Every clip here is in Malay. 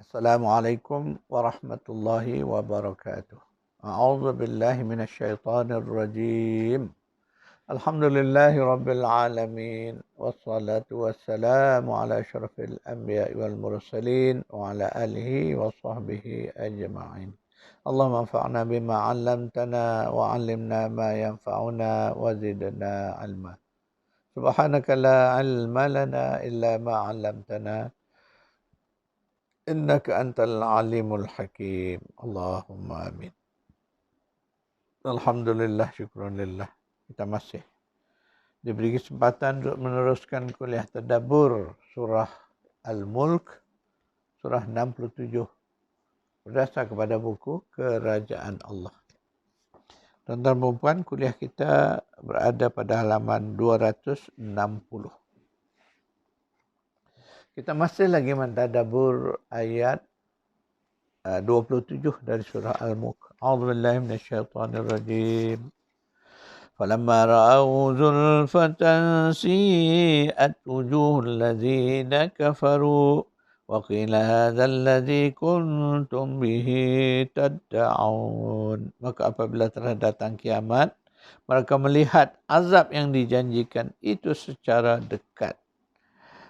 Assalamualaikum warahmatullahi wabarakatuh. A'udzu billahi minasyaitonir rajim. Alhamdulillahi rabbil alamin wassalatu wassalamu ala asyrafil anbiya'i wal mursalin wa ala alihi wa sahbihi ajma'in. Allahumma anfa'na bima 'allamtana wa 'allimna ma yanfa'una wa zidna 'ilma. Subhanaka la 'ilma lana illa ma 'allamtana innaka antal alimul hakim. Allahumma amin. Alhamdulillah, syukurillah. Kita masih diberi kesempatan untuk meneruskan kuliah tadabbur surah Al-Mulk, surah 67, berdasar kepada buku Kerajaan Allah. Tuan-tuan dan puan, kuliah kita berada pada halaman 260. Kita masih lagi mentadabbur ayat 27 dari surah Al-Mulk. A'udzu billahi minasyaitonir rajim. فَلَمَّا رَأَوْا زُلْفَةً سِيئَتْ وُجُوهُ الَّذِينَ كَفَرُوا وَقِيلَ هَذَا الَّذِي كُنْتُمْ بِهِ تَدَّعُونَ. Maka apabila telah datang kiamat, mereka melihat azab yang dijanjikan itu secara dekat.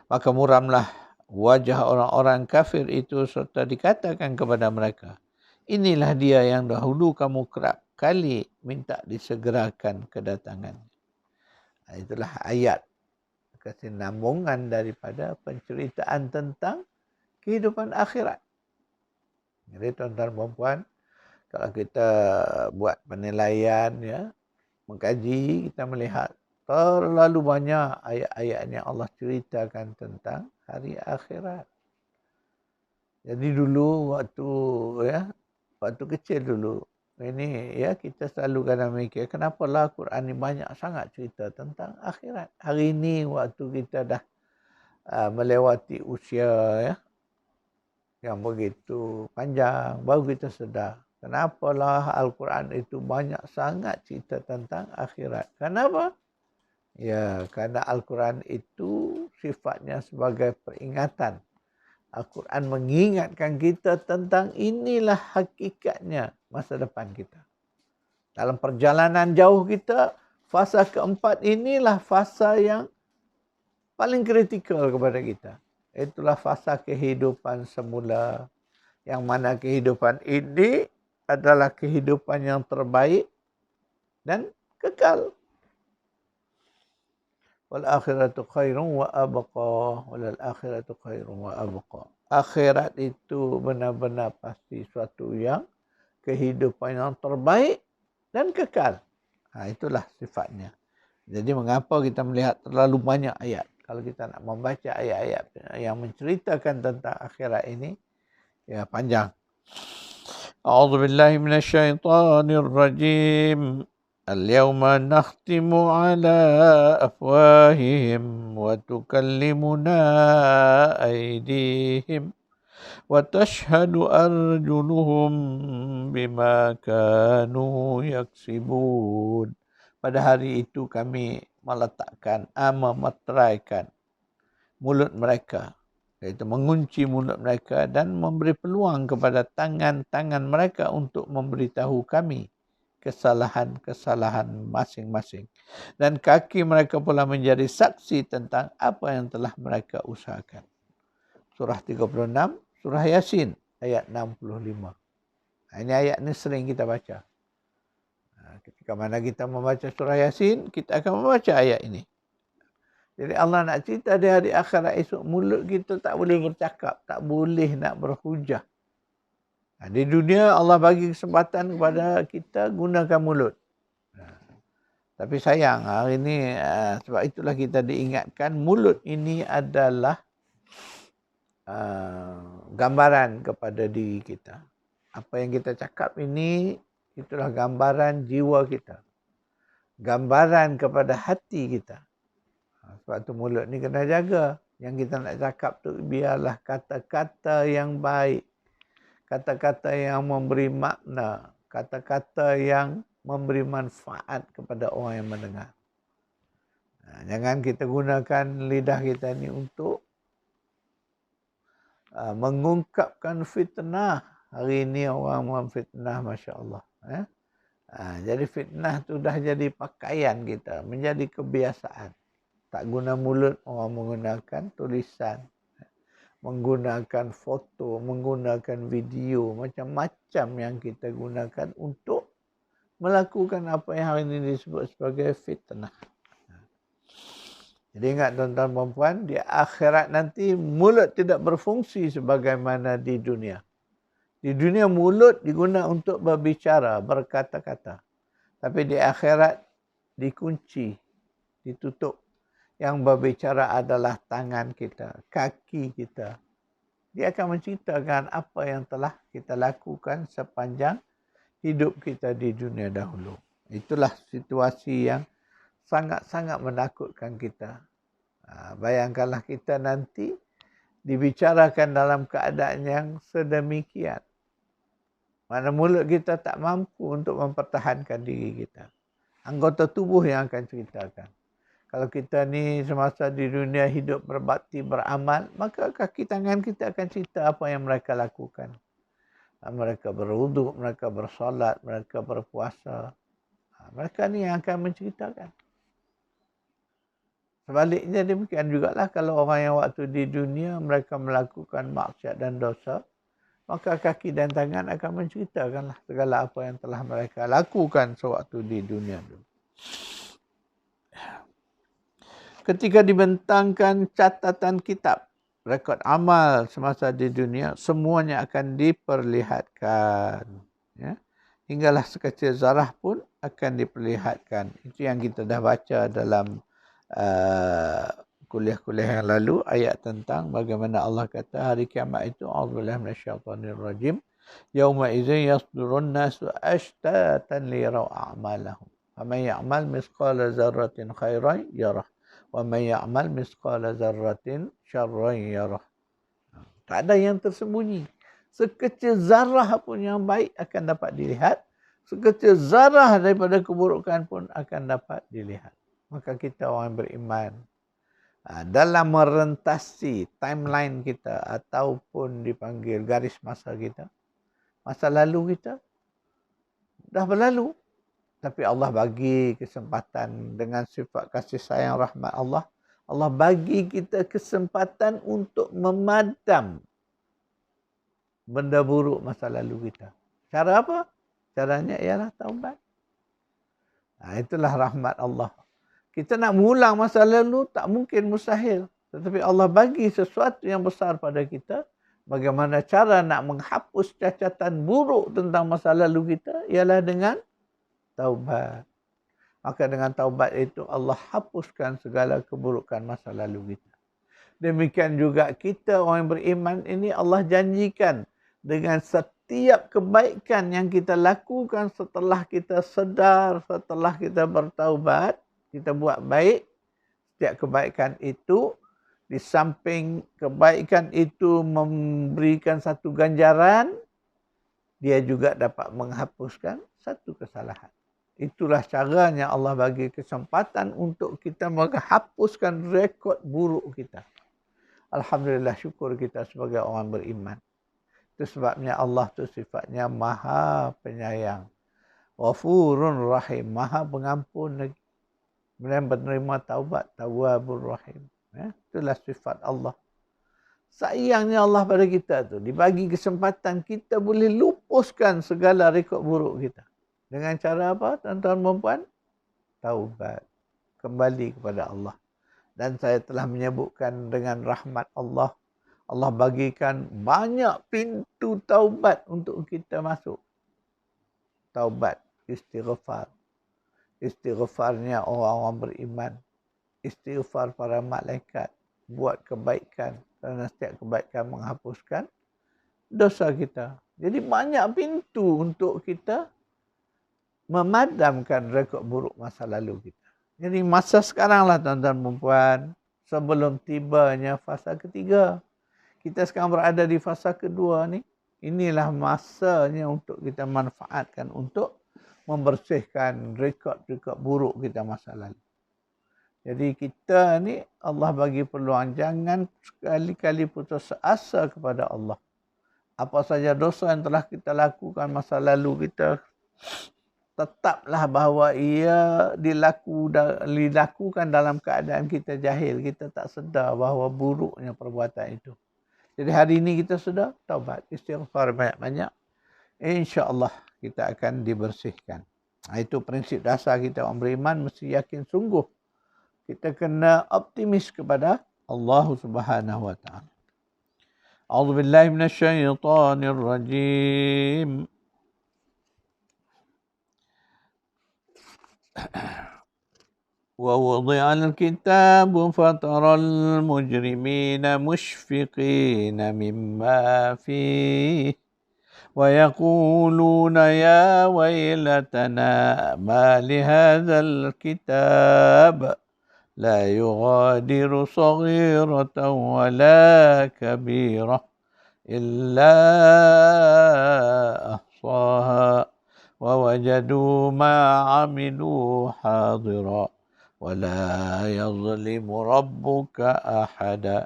Maka muramlah wajah orang-orang kafir itu serta dikatakan kepada mereka, inilah dia yang dahulu kamu kerap kali minta disegerakan kedatangan. Itulah ayat kesinambungan daripada penceritaan tentang kehidupan akhirat. Jadi tuan-tuan dan puan, kalau kita buat penilaian, mengkaji, kita melihat terlalu banyak ayat-ayat yang Allah ceritakan tentang hari akhirat. Jadi dulu waktu kecil dulu, ini kita selalu kadang mikir, kenapalah Quran ni banyak sangat cerita tentang akhirat. Hari ini waktu kita dah melewati usia yang begitu panjang, baru kita sedar kenapalah Al-Quran itu banyak sangat cerita tentang akhirat. Kenapa? Ya, kerana Al-Quran itu sifatnya sebagai peringatan. Al-Quran mengingatkan kita tentang inilah hakikatnya masa depan kita. Dalam perjalanan jauh kita, fasa keempat inilah fasa yang paling kritikal kepada kita. Itulah fasa kehidupan semula. Yang mana kehidupan ini adalah kehidupan yang terbaik dan kekal. Wal akhiratu khairun wa abqa. Wal akhiratu khairun wa abqa. Akhirat itu benar-benar pasti suatu yang kehidupan yang terbaik dan kekal. Itulah sifatnya. Jadi mengapa kita melihat terlalu banyak ayat? Kalau kita nak membaca ayat-ayat yang menceritakan tentang akhirat ini, panjang. A'udzu billahi minasyaitonir rajim. اليوم نختم على أفواههم وتكلمنا أيديهم وتشهد أرجلهم بما كانوا يكسبون. Pada hari itu kami meletakkan, memeteraikan mulut mereka, iaitu mengunci mulut mereka dan memberi peluang kepada tangan-tangan mereka untuk memberitahu kami kesalahan-kesalahan masing-masing. Dan kaki mereka pula menjadi saksi tentang apa yang telah mereka usahakan. Surah 36, Surah Yasin, ayat 65. Ini ayat ini sering kita baca. Ketika mana kita membaca Surah Yasin, kita akan membaca ayat ini. Jadi Allah nak cerita di hari akhirat esok, mulut kita tak boleh bercakap, tak boleh nak berhujah. Di dunia Allah bagi kesempatan kepada kita gunakan mulut. Tapi sayang hari ini sebab itulah kita diingatkan mulut ini adalah gambaran kepada diri kita. Apa yang kita cakap ini itulah gambaran jiwa kita. Gambaran kepada hati kita. Sebab tu mulut ni kena jaga. Yang kita nak cakap tu biarlah kata-kata yang baik. Kata-kata yang memberi makna, kata-kata yang memberi manfaat kepada orang yang mendengar. Jangan kita gunakan lidah kita ni untuk mengungkapkan fitnah. Hari ini orang memfitnah, Masya Allah. Jadi fitnah tu dah jadi pakaian kita, menjadi kebiasaan. Tak guna mulut, orang menggunakan tulisan, menggunakan foto, menggunakan video, macam-macam yang kita gunakan untuk melakukan apa yang hari ini disebut sebagai fitnah. Jadi ingat tuan-tuan dan puan, di akhirat nanti mulut tidak berfungsi sebagaimana di dunia. Di dunia mulut digunakan untuk berbicara, berkata-kata. Tapi di akhirat dikunci, ditutup. Yang berbicara adalah tangan kita, kaki kita. Dia akan menceritakan apa yang telah kita lakukan sepanjang hidup kita di dunia dahulu. Itulah situasi yang sangat-sangat menakutkan kita. Bayangkanlah kita nanti dibicarakan dalam keadaan yang sedemikian. Mana mulut kita tak mampu untuk mempertahankan diri kita. Anggota tubuh yang akan ceritakan. Kalau kita ni semasa di dunia hidup berbakti, beramal, maka kaki tangan kita akan cerita apa yang mereka lakukan. Mereka berwuduk, mereka bersolat, mereka berpuasa. Mereka ni yang akan menceritakan. Sebaliknya demikian jugalah kalau orang yang waktu di dunia mereka melakukan maksiat dan dosa, maka kaki dan tangan akan menceritakanlah segala apa yang telah mereka lakukan sewaktu di dunia dulu. Ketika dibentangkan catatan kitab, rekod amal semasa di dunia, semuanya akan diperlihatkan. Ya. Hinggalah sekecil zarah pun akan diperlihatkan. Itu yang kita dah baca dalam kuliah-kuliah yang lalu, ayat tentang bagaimana Allah kata hari kiamat itu, a'udzubillahi minasyaitonirrajim, yauma idzin yasdurun nasu ashtatan liyaraw a'malahum. Faman ya'mal misqala dzarratin khairan yarah. وَمَنْ يَعْمَلْ مِثْقَالَ ذَرَّةٍ شَرًّا يَرَهُ. Tak ada yang tersembunyi. Sekecil zarah pun yang baik akan dapat dilihat. Sekecil zarah daripada keburukan pun akan dapat dilihat. Maka kita orang beriman, dalam merentasi timeline kita ataupun dipanggil garis masa kita, masa lalu kita dah berlalu. Tapi Allah bagi kesempatan dengan sifat kasih sayang rahmat Allah. Allah bagi kita kesempatan untuk memadam benda buruk masa lalu kita. Cara apa? Caranya ialah taubat. Itulah rahmat Allah. Kita nak mengulang masa lalu tak mungkin, mustahil. Tetapi Allah bagi sesuatu yang besar pada kita. Bagaimana cara nak menghapus cacatan buruk tentang masa lalu kita ialah dengan taubat. Maka dengan taubat itu Allah hapuskan segala keburukan masa lalu kita. Demikian juga kita orang yang beriman ini Allah janjikan dengan setiap kebaikan yang kita lakukan setelah kita sedar, setelah kita bertaubat, kita buat baik, setiap kebaikan itu di samping kebaikan itu memberikan satu ganjaran, dia juga dapat menghapuskan satu kesalahan. Itulah caranya Allah bagi kesempatan untuk kita menghapuskan rekod buruk kita. Alhamdulillah, syukur kita sebagai orang beriman. Itu sebabnya Allah tu sifatnya Maha Penyayang. Ghafurun Rahim, Maha Pengampun lagi. Kemudian menerima taubat, Tawwabur Rahim. Itulah sifat Allah. Sayangnya Allah pada kita tu, dibagi kesempatan kita boleh lupuskan segala rekod buruk kita. Dengan cara apa, tuan-tuan dan puan? Taubat. Kembali kepada Allah. Dan saya telah menyebutkan dengan rahmat Allah, Allah bagikan banyak pintu taubat untuk kita masuk. Taubat, istighfar. Istighfarnya orang-orang beriman. Istighfar para malaikat. Buat kebaikan. Kerana setiap kebaikan menghapuskan dosa kita. Jadi banyak pintu untuk kita memadamkan rekod buruk masa lalu kita. Jadi masa sekarang lah tuan-tuan dan puan, sebelum tibanya fasa ketiga. Kita sekarang berada di fasa kedua ni. Inilah masanya untuk kita manfaatkan untuk membersihkan rekod-rekod buruk kita masa lalu. Jadi kita ni Allah bagi peluang, jangan sekali-kali putus asa kepada Allah. Apa saja dosa yang telah kita lakukan masa lalu, kita tetaplah bahawa ia dilakukan dalam keadaan kita jahil. Kita tak sedar bahawa buruknya perbuatan itu. Jadi hari ini kita sudah taubat, istighfar banyak-banyak. InsyaAllah kita akan dibersihkan. Itu prinsip dasar kita orang beriman, mesti yakin sungguh. Kita kena optimis kepada Allah Subhanahu wa taala. A'udzu billahi minasyaitonir rajim. ووضع الكتاب فترى المجرمين مشفقين مما فيه ويقولون يا ويلتنا ما لهذا الكتاب لا يغادر صغيرة ولا كبيرة إلا أحصاها ووجدوا ما عملوا حاضرا ولا يظلم ربك أحدا.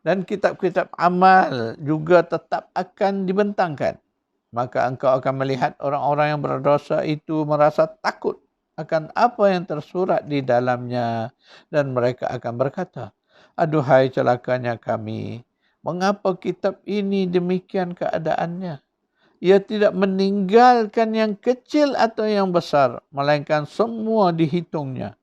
Dan kitab-kitab amal juga tetap akan dibentangkan. Maka engkau akan melihat orang-orang yang berdosa itu merasa takut akan apa yang tersurat di dalamnya. Dan mereka akan berkata, aduhai celakanya kami, mengapa kitab ini demikian keadaannya? Ia tidak meninggalkan yang kecil atau yang besar, melainkan semua dihitungnya.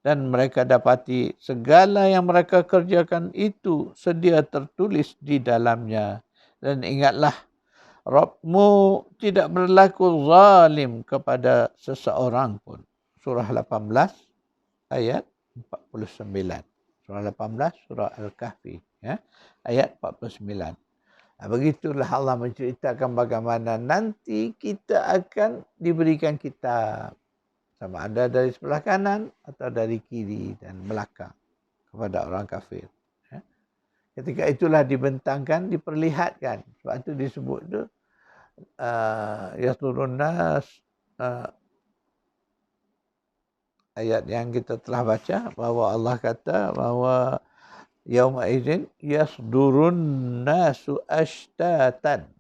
Dan mereka dapati segala yang mereka kerjakan itu sedia tertulis di dalamnya. Dan ingatlah, Rabbmu tidak berlaku zalim kepada seseorang pun. Surah 18 ayat 49. Surah 18 surah Al-Kahfi, ya, ayat 49. Begitulah Allah menceritakan bagaimana nanti kita akan diberikan kitab. Sama ada dari sebelah kanan atau dari kiri dan belakang kepada orang kafir. Ketika itulah dibentangkan, diperlihatkan. Sebab itu disebut tu yaslurun nas, ayat yang kita telah baca, bahawa Allah kata bahawa yauma idzin yasdurun nasu ashtatan.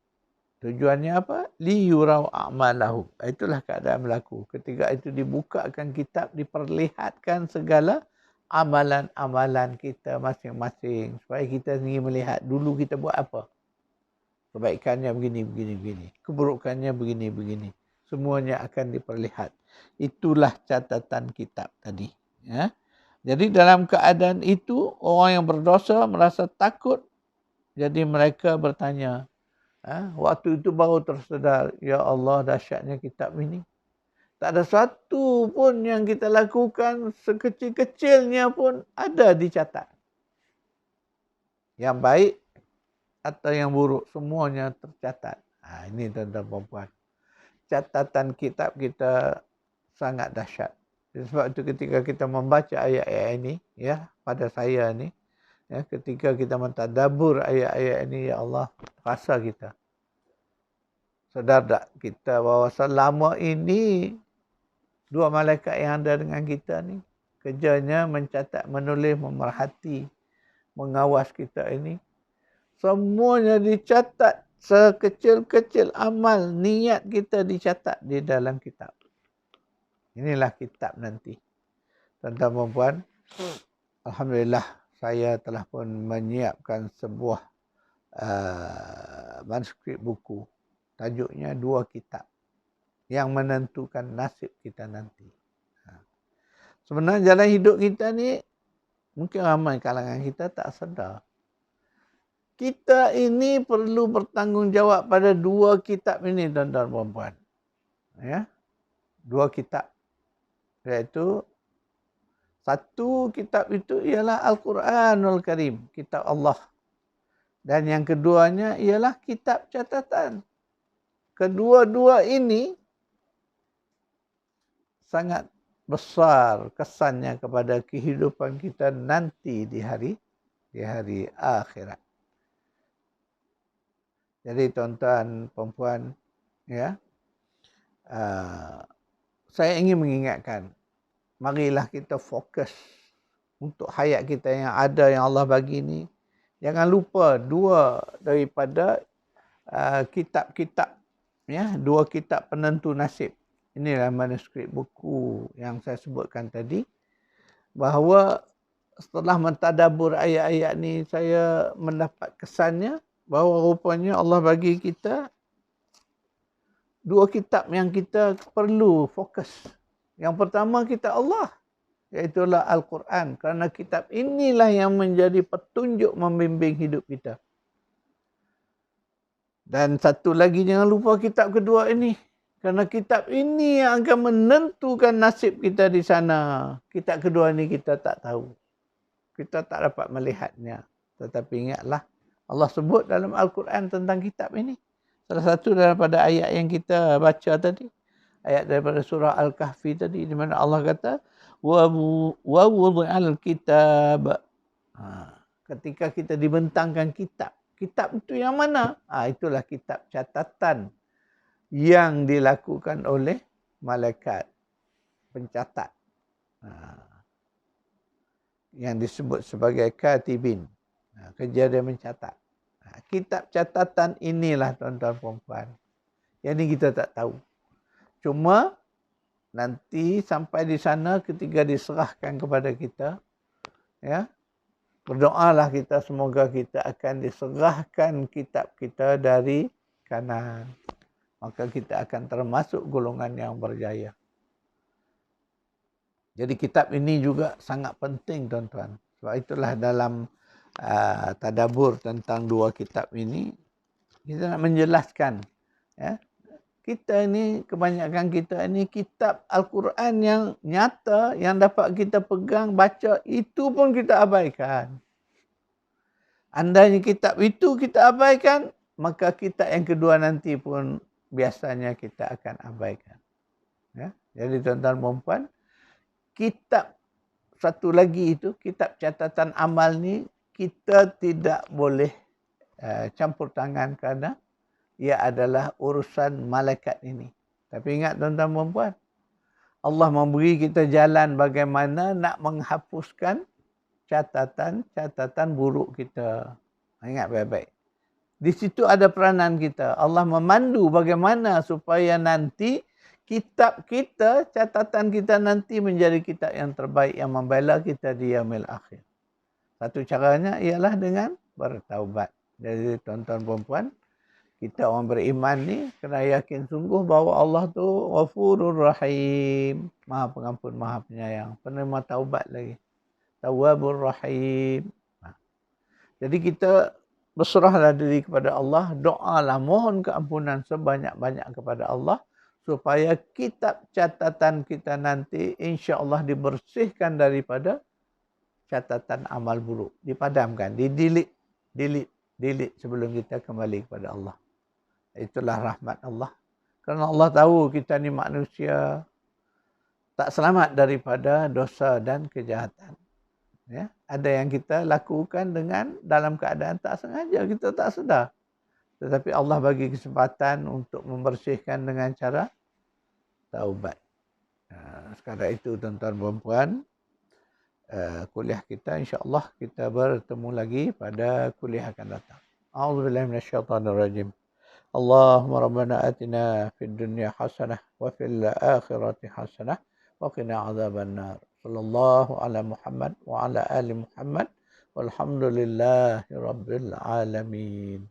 Tujuannya apa? Liyurau a'malahum. Itulah keadaan berlaku. Ketika itu dibukakan kitab, diperlihatkan segala amalan-amalan kita masing-masing. Supaya kita sendiri melihat dulu kita buat apa. Kebaikannya begini. Keburukannya begini. Semuanya akan diperlihat. Itulah catatan kitab tadi. Ya. Jadi dalam keadaan itu, orang yang berdosa merasa takut. Jadi mereka bertanya, waktu itu baru tersedar, ya Allah dahsyatnya kitab ini. Tak ada satu pun yang kita lakukan, sekecil-kecilnya pun ada dicatat. Yang baik atau yang buruk, semuanya tercatat. Ini tuan-tuan dan puan. Catatan kitab kita sangat dahsyat. Sebab itu ketika kita membaca ayat-ayat ini, ya, pada saya ni, ya, ketika kita mentadabbur ayat-ayat ini, ya Allah, rasa kita. Sedar tak kita bahawa selama ini dua malaikat yang ada dengan kita ni kerjanya mencatat, menulis, memerhati, mengawas kita ini. Semuanya dicatat, sekecil-kecil amal, niat kita dicatat di dalam kitab. Inilah kitab nanti. Tuan-tuan dan puan, alhamdulillah saya telah pun menyiapkan sebuah manuskrip buku. Tajuknya Dua Kitab yang menentukan nasib kita nanti. Sebenarnya jalan hidup kita ni, mungkin ramai kalangan kita tak sedar. Kita ini perlu bertanggungjawab pada dua kitab ini, tuan-tuan dan puan. Ya? Dua kitab. Iaitu, satu kitab itu ialah Al-Quranul Karim, kitab Allah. Dan yang keduanya ialah kitab catatan. Kedua-dua ini sangat besar kesannya kepada kehidupan kita nanti di hari akhirat. Jadi tuan-tuan, perempuan, ya, saya ingin mengingatkan, marilah kita fokus untuk hayat kita yang ada yang Allah bagi ni. Jangan lupa dua daripada kitab-kitab, ya, dua kitab penentu nasib. Inilah manuskrip buku yang saya sebutkan tadi, bahawa setelah mentadabur ayat-ayat ni, saya mendapat kesannya bahawa rupanya Allah bagi kita dua kitab yang kita perlu fokus. Yang pertama kitab Allah, iaitulah Al-Quran. Kerana kitab inilah yang menjadi petunjuk membimbing hidup kita. Dan satu lagi, jangan lupa kitab kedua ini. Kerana kitab ini yang akan menentukan nasib kita di sana. Kitab kedua ini kita tak tahu. Kita tak dapat melihatnya. Tetapi ingatlah, Allah sebut dalam Al-Quran tentang kitab ini. Salah satu daripada ayat yang kita baca tadi, ayat daripada surah Al-Kahfi tadi, di mana Allah kata, wa wudi'al kitab. Ketika kita dibentangkan kitab. Kitab itu yang mana? Itulah kitab catatan yang dilakukan oleh malaikat pencatat. Yang disebut sebagai katibin. Kerja dia mencatat. Kitab catatan inilah tuan-tuan perempuan. Yang ini kita tak tahu. Cuma nanti sampai di sana ketika diserahkan kepada kita, ya, berdoalah kita semoga kita akan diserahkan kitab kita dari kanan. Maka kita akan termasuk golongan yang berjaya. Jadi kitab ini juga sangat penting tuan-tuan. Sebab itulah dalam tadabbur tentang dua kitab ini, kita nak menjelaskan, ya, kita ini, kebanyakan kita ini kitab Al-Quran yang nyata, yang dapat kita pegang, baca, itu pun kita abaikan. Andainya kitab itu kita abaikan, maka kitab yang kedua nanti pun biasanya kita akan abaikan. Ya? Jadi tuan-tuan dan puan, kitab satu lagi itu, kitab catatan amal ni, kita tidak boleh campur tangan kerana ia adalah urusan malaikat ini. Tapi ingat tuan-tuan dan puan, Allah memberi kita jalan bagaimana nak menghapuskan catatan buruk kita. Ingat baik-baik. Di situ ada peranan kita. Allah memandu bagaimana supaya nanti kitab kita, catatan kita nanti menjadi kitab yang terbaik yang membela kita di yaumil akhir. Satu caranya ialah dengan bertaubat. Jadi tuan-tuan perempuan, kita orang beriman ni kena yakin sungguh bahawa Allah tu Ghafurur Rahim, Maha Pengampun, Maha Penyayang, penerima taubat lagi. Tawwabur Rahim. Jadi kita berserahlah diri kepada Allah, doalah, mohon keampunan sebanyak-banyak kepada Allah supaya kitab catatan kita nanti insya-Allah dibersihkan daripada catatan amal buruk, dipadamkan, delete sebelum kita kembali kepada Allah. Itulah rahmat Allah. Kerana Allah tahu kita ni manusia tak selamat daripada dosa dan kejahatan. Ya, ada yang kita lakukan dengan dalam keadaan tak sengaja, kita tak sedar. Tetapi Allah bagi kesempatan untuk membersihkan dengan cara taubat. Sekarang itu tuan-tuan dan puan, kuliah kita insya-Allah kita bertemu lagi pada kuliah akan datang. A'udzubillahi minasyaitonirrajim. Allahumma rabbana atina fid dunya hasanah wa fil akhirati hasanah wa qina adzabannar. Sallallahu ala Muhammad wa ala ali Muhammad walhamdulillahi rabbil alamin.